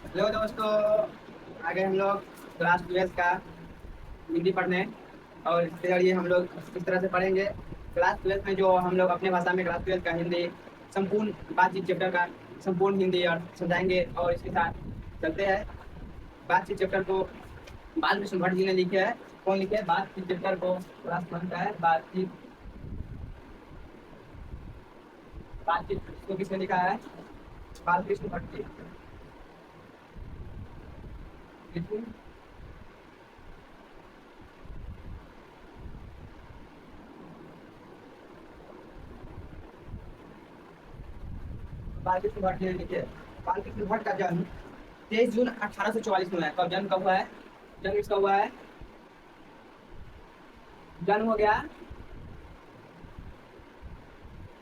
Hello दोस्तों। आगे हम लोग क्लास 12 का हिंदी पढ़ने और इसके जरिए हम लोग इस तरह से पढ़ेंगे। क्लास 12 में जो हम लोग अपने भाषा में क्लास 12 का हिंदी संपूर्ण बातचीत चैप्टर का संपूर्ण हिंदी अर्थ समझाएंगे और इसके साथ चलते हैं। बातचीत चैप्टर को बालकृष्ण भट्ट जी ने लिखे है। कौन लिखे है बातचीत चैप्टर को? क्लास 1 का है बातचीत। बातचीत को किसने लिखा है? बालकृष्ण भट्ट जी। बालकृष्ण भट्ट ने लिखे। बालकृष्ण भट्ट का जन्म 23 जून 1844 में हुआ है। कब जन्म कब हुआ है? जन्म इसका हुआ है, जन्म हो गया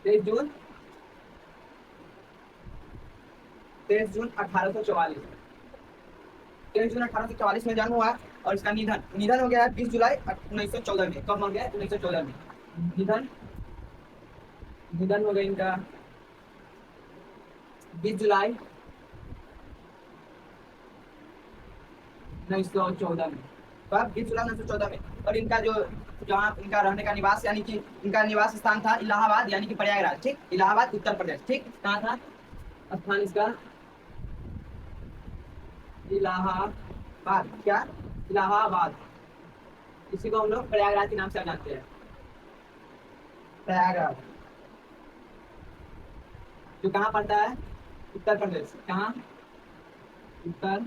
23 जून 23 जून 1844। 23 जून 1844 में जन्म हुआ और इसका निधन निधन हो गया है 20 जुलाई 1914 में। कब मर गया? 1914 में निधन निधन हो गया इनका 20 जुलाई 1914 में। कब? 20 जुलाई 1914 में। और इनका जो जहाँ इनका रहने का निवास यानी कि इनका निवास स्थान था इलाहाबाद यानी कि प्रयागराज। ठीक, इलाहाबाद उत्तर प्रदेश। ठीक, कहाँ था स्थान इसका? इलाहाबाद। क्या? इलाहाबाद। इसी को हम लोग प्रयागराज के नाम से जानते हैं, प्रयागराज। जो कहाँ पड़ता है? उत्तर प्रदेश। कहाँ? उत्तर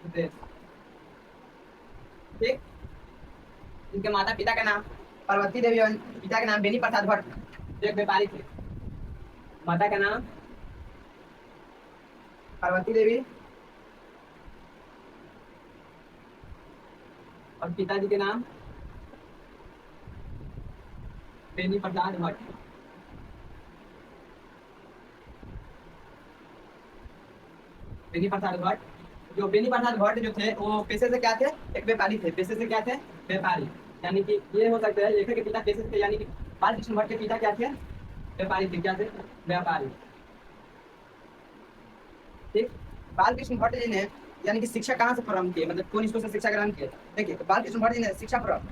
प्रदेश। ठीक। इनके माता पिता का नाम पार्वती देवी और पिता का नाम बेनी प्रसाद भट्ट, जो एक व्यापारी थे। माता का नाम पार्वती देवी और पिताजी के नाम बेनी प्रसाद भट्ट। बेनी प्रसाद भट्ट। जो बेनी प्रसाद भट्ट जो थे वो पेशे से क्या थे? एक व्यापारी थे। पेशे से क्या थे? व्यापारी। यानी कि ये हो सकता है लेखक के पिता पेशे से थे, यानी कि बालकृष्ण भट्ट के पिता क्या थे? व्यापारी थे। क्या थे? व्यापारी। ठीक। बालकृष्ण भट्ट जी ने यानी कि शिक्षा कहाँ से प्रारंभ की, मतलब कौन स्कूल से शिक्षा ग्रहण की? देखिए, तो बालकृष्ण भट्ट जी ने शिक्षा प्रारंभ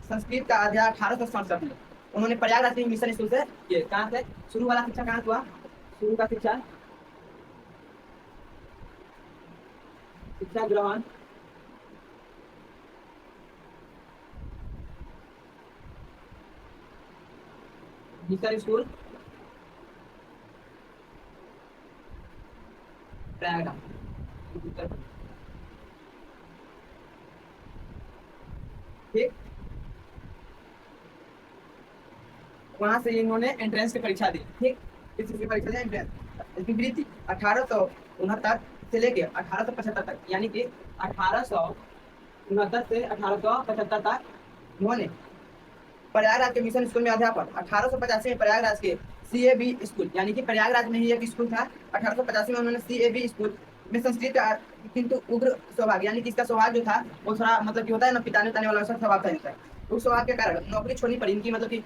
संस्कृत का अध्याय 1867 में उन्होंने प्रयागराज के मिशन स्कूल से किए। कहाँ से शुरू वाला शिक्षा कहाँ हुआ? शुरू का शिक्षा शिक्षा ग्रहण मिशन स्कूल प्रयागराज उत्तर प्रदेश। ठीक। वहां से इन्होंने एंट्रेंस की परीक्षा दी। ठीक, किस चीज की परीक्षा दी? एंट्रेंस। इसकी वृत्ति 1869 से लेके 1875 तक, यानी कि 1869 से 1875 तक उन्होंने प्रयागराज के मिशन स्कूल में अध्यापन। 1885 में प्रयागराज के सीएबी स्कूल, यानी कि प्रयागराज में ही एक स्कूल था। 1885 में उन्होंने सीएबी स्कूल में संस्कृत का किंतु उग्र स्वभाव, यानी कि इसका स्वभाव जो था वो थोड़ा मतलब कि होता है ना, पिताने उताने वाला स्वभाव था इनका। उस स्वभाव के कारण नौकरी छोड़नी पड़ी इनकी, मतलब कि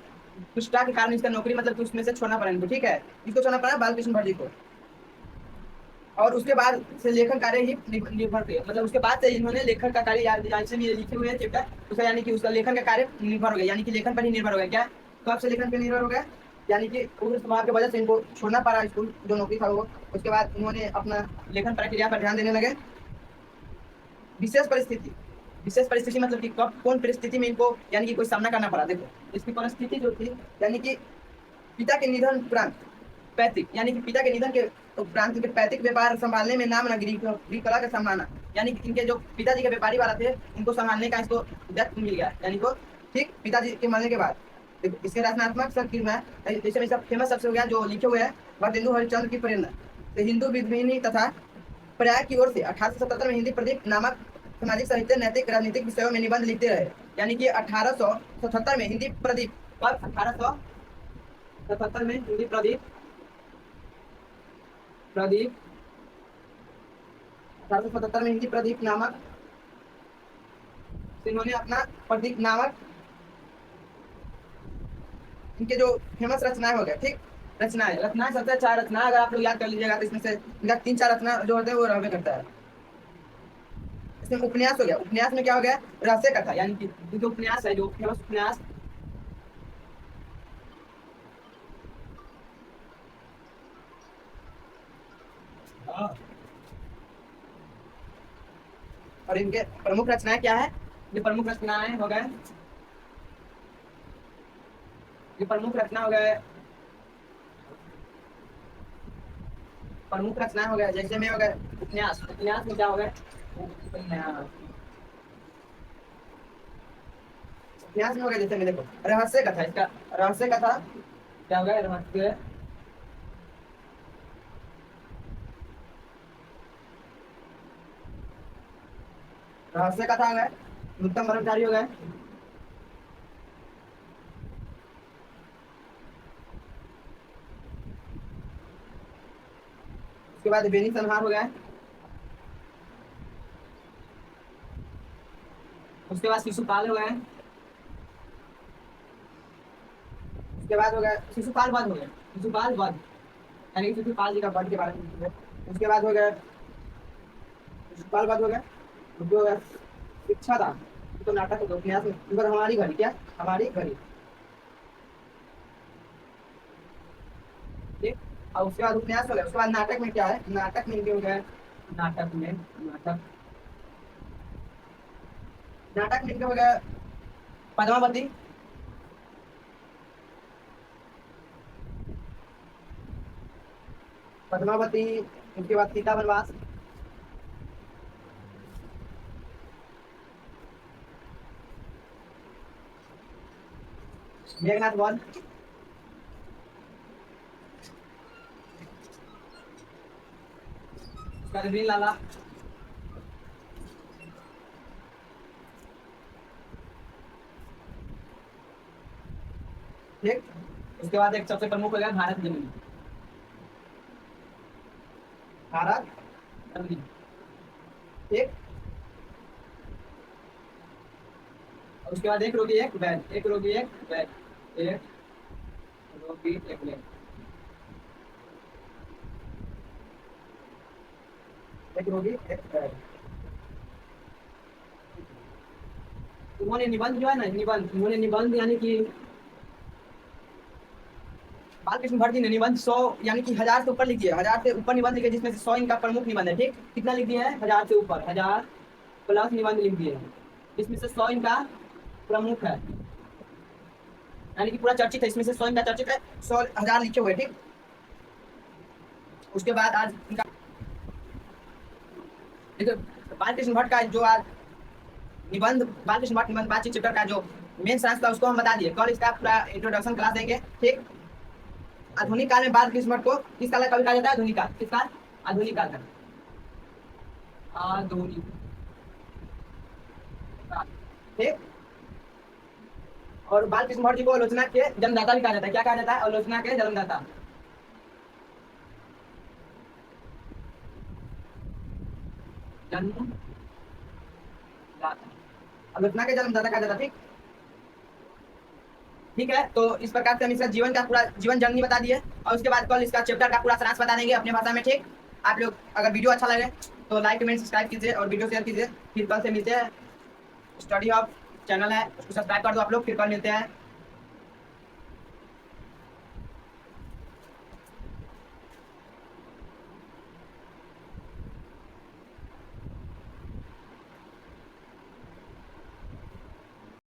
दुष्टता के कारण इसका नौकरी मतलब कि उसमें से छोड़ना पड़ा इनको। ठीक है, इसको छोड़ना पड़ा बालकृष्ण भट्ट जी को। और उसके बाद से लेखन कार्य ही निर्भर थे, मतलब उसके बाद से इन्होंने लेखन का कार्य याद से लिखे हुए चैप्टर उसका, यानी कि उसका लेखन का कार्य निर्भर हो गया, यानी कि लेखन पर ही निर्भर हो गया। क्या? तो आपसे लेखन पर निर्भर हो गया, यानी कि उग्र स्वभाव की वजह से इनको छोड़ना पड़ा स्कूल जो नौकरी था वो। उसके बाद उन्होंने अपना लेखन प्रक्रिया पर ध्यान देने लगे। विशेष परिस्थिति विशेष परिस्थिति मतलब कि कब कौन परिस्थिति में इनको यानी कि कोई सामना करना पड़ा? देखो, इसकी परिस्थिति जो थी यानी कि पिता के निधन उपरांत पैतृक, यानी कि पिता के निधन के उपरांत इनके पैतृक व्यापार संभालने में नाम नगरी कला का सम्माना, यानी कि इनके जो पिताजी के व्यापारी वाला थे उनको संभालने का इसको व्यक्ति मिल गया, यानी को ठीक पिताजी के मरने के बाद। देखो, इसके रचनात्मक सब फिल्म है, जैसे सब फेमस सबसे हो गया जो लिखे हुए हैं वर्देंदु हरिश्चंद्र की प्रेरणा तो हिंदू विधिनी तथा प्रयाग की ओर से 1877 में हिंदी प्रदीप नामक सामाजिक साहित्य नैतिक राजनीतिक विषयों में निबंध लिखते रहे, यानी कि 1877 में हिंदी प्रदीप और 1877 में हिंदी प्रदीप प्रदीप 1877 में हिंदी प्रदीप नामक इन्होंने अपना प्रदीप नामक इनके जो फेमस रचनाएं हो गए। ठीक, रचनाएं, रचनाएं सबसे अच्छा रचना अगर आप लोग याद कर लीजिएगा तो इसमें से इनका 3-4 रचना जो होते हैं वो रहबे करता है। इसमें उपन्यास हो गया, उपन्यास में क्या हो गया, रहस्य कथा, यानी कि जो उपन्यास है, जो फेमस उपन्यास, और इनके प्रमुख रचनाएं क्या है, ये प्रमुख रचनाएं हो गए, ये प्रमुख रचना हो गए, प्रमुख रचनाएं हो गए जैसे में हो गए उपन्यास, उपन्यास में क्या हो गए, उपन्यास, उपन्यास में हो गया जैसे में देखो रहस्य कथा, इसका रहस्य कथा क्या हो गया, रहस्य, रहस्य कथा हो गए, उत्तम ब्रह्मचारी हो गए, उसके बाद बेनी संहार हो गया, उसके बाद शिशुपाल हो गए, उसके बाद हो गया शिशुपाल वध हो गया, शिशुपाल वध, यानी कि शिशुपाल जी का वध के बारे में लिखा है। उसके बाद हो गया शिशुपाल वध हो गया, उसके हो गया शिक्षा दान, तो नाटक हो गया, उपन्यास में उधर हमारी घड़ी, क्या हमारी घड़ी, ठीक। और उसके बाद उपन्यास हो गया, उसके बाद नाटक में क्या है, नाटक में हो गया, नाटक में, नाटक में हो गया पद्मावती, पद्मावती, उसके बाद सीता वनवास, मेघनाथ वध, उसके बाद वीर लाला, ठीक। उसके बाद एक सबसे प्रमुख हो गया भारत जमीन, भारत जमीन, ठीक। और उसके बाद एक रोगी एक वैद, एक रोगी एक वैद, एक रोगी एक वैद, एक रोगी एक वैद। उन्होंने निबंध जो है ना, निबंध, उन्होंने निबंध यानी कि बालकृष्ण भट्ट जी ने निबंध 100 यानी कि 1000 से ऊपर लिख दिए, 1000 से ऊपर निबंध लिखे, जिसमें से 100 इनका प्रमुख निबंध है, ठीक। कितना लिख दिया है, 1000 से ऊपर, 1000 प्लस निबंध लिख दिए हैं, इसमें से 100 इनका प्रमुख है, यानी कि पूरा चर्चित है, इसमें से 100 इनका चर्चित है, 100 1000 लिखे हुए, ठीक। उसके बाद आज इनका देखो बालकृष्ण भट्ट का जो आज निबंध, बालकृष्ण भट्ट निबंध बातचीत चैप्टर का जो मेन साइंस था उसको हम बता दिए, कल इसका पूरा इंट्रोडक्शन क्लास देंगे, ठीक। आधुनिक काल में बालकृष्ण भट्ट को किस काल का कवि कहा जाता है, आधुनिक काल, किस काल, आधुनिक काल का, आधुनिक काल, ठीक। और बालकृष्ण भट्ट जी को आलोचना के जन्मदाता भी कहा जाता है, क्या कहा जाता है, आलोचना के जन्मदाता, जन्मदाता, आलोचना के जन्मदाता कहा जाता है, ठीक। ठीक है, तो इस प्रकार से हम इसका जीवन का पूरा जीवन जर्नी बता दिए, और उसके बाद कल इसका चैप्टर का पूरा सारांश बता देंगे अपने भाषा में, ठीक। आप लोग अगर वीडियो अच्छा लगे तो लाइक कमेंट सब्सक्राइब कीजिए और वीडियो शेयर कीजिए, फिर कल से मिलते हैं, स्टडी ऑफ चैनल है उसको सब्सक्राइब कर दो आप लोग, फिर कल मिलते हैं।